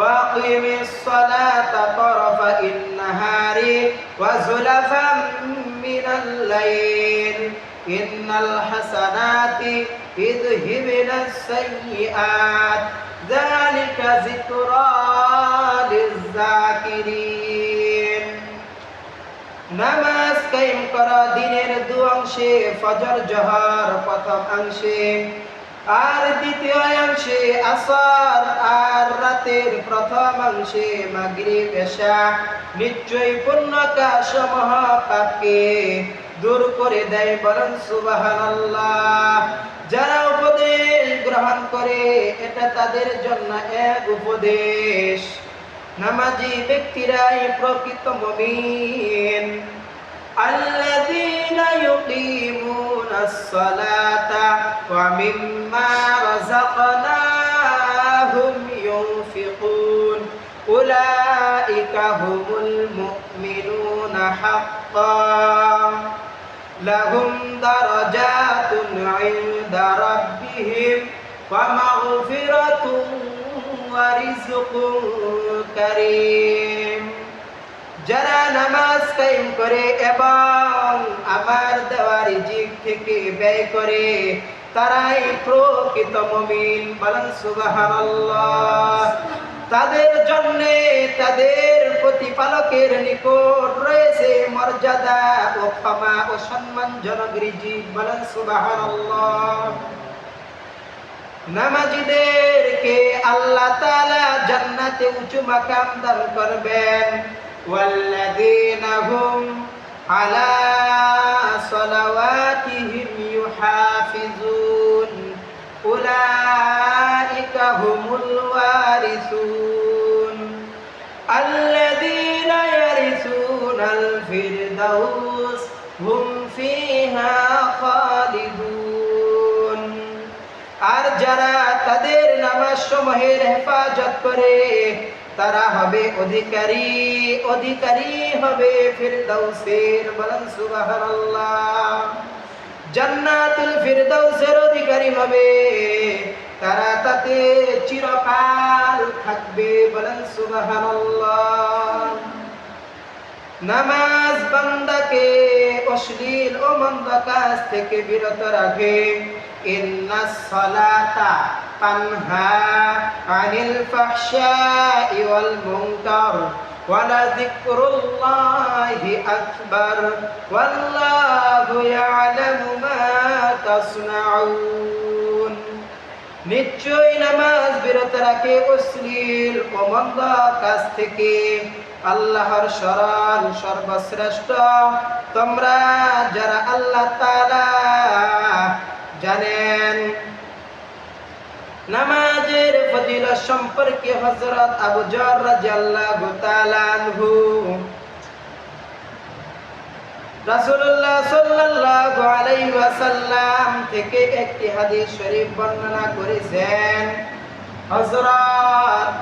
وأقم الصلاة طرفي النهار وزلفا من الليل إن الحسنات يذهبن السيئات ذلك ذكرى للذاكرين নামাজ কায়েম করা দিনের দু অংশে ফজর জোহর প্রথম অংশে আর দ্বিতীয় অংশে আসর আর রাতের প্রথম অংশে মাগরিব এশা নিশ্চয়ই পুণ্য কাজসমূহ পাপকে দূর করে দেয় বলেন সুবহানাল্লাহ। যারা উপদেশ গ্রহণ করে এটা তাদের জন্য এক উপদেশ। নামাজি ব্যক্তিরাই প্রকৃত মুমিন। আল্লাযীনা ইউকিমুনাস সালাতা ওয়া মিম্মা রাযাকনাহুম ইউনফিকুন উলাইকা হুমুল মুমিনুনা হাক্কান লাহুম দারাজাতুন ইনদা রাব্বিহিম ওয়া মাগফিরাতুন ওয়া রিজকুন কারীম। যারা নামাজ কায়েম করে এবং আমার দেওয়া রিজিক থেকে ব্যয় করে তারাই প্রকৃত মুমিন বলেন সুবহানাল্লাহ। তাদের জন্য তাদের প্রতিপালকের নিকট রয়েছে মর্যাদা ও ক্ষমা ও সম্মানজনক রিজিক বলেন সুবহানাল্লাহ। নামাজীদেরকে আল্লাহ তাআলা জান্নাতে উঁচু মাকাম দান করবেন। ওয়াল্লাযীনা হুম আলা সালাওয়াতিহিম ইউহাফিজুন উলাইকা হুমুল ওয়ারিসুন আল্লাযীনা ইয়ারিসুনাল ফিরদাউস হুম ফিহা খালিদুন। আর যারা তাদের নামাজ সমূহের হেফাজত করে তারা হবে অধিকারী হবে ফিরদাউসের বলেন সুবহানাল্লাহ। জান্নাতুল ফিরদাউসের অধিকারী হবে, তারা তাতে চিরকাল থাকবে বলেন সুবহানাল্লাহ। নামাজ বান্দাকে অশ্লীল ও মন্দ কাজ থেকে বিরত রাখে। ইন্নাস সালাতা তানহা আনিল ফাহশাই ওয়াল মুনকার ওয়া লাযিকরুল্লাহি আকবার ওয়াল্লাহু ইয়ালামু মা তাসনাউন। নিশ্চয়ই নামাজ বিরত রাখে অশ্লীল ও মন্দ কাজ থেকে। আল্লাহর শরণ সর্বশ্রেষ্ঠ। তোমরা যারা আল্লাহ তাআলা জানেন। নামাজের ফজিলত সম্পর্কে হযরত আবু যর রাদিয়াল্লাহু তাআলা আনহু রাসূলুল্লাহ সাল্লাল্লাহু আলাইহি ওয়াসাল্লাম থেকে একটি হাদিস শরীফ বর্ণনা করেছেন। হযরত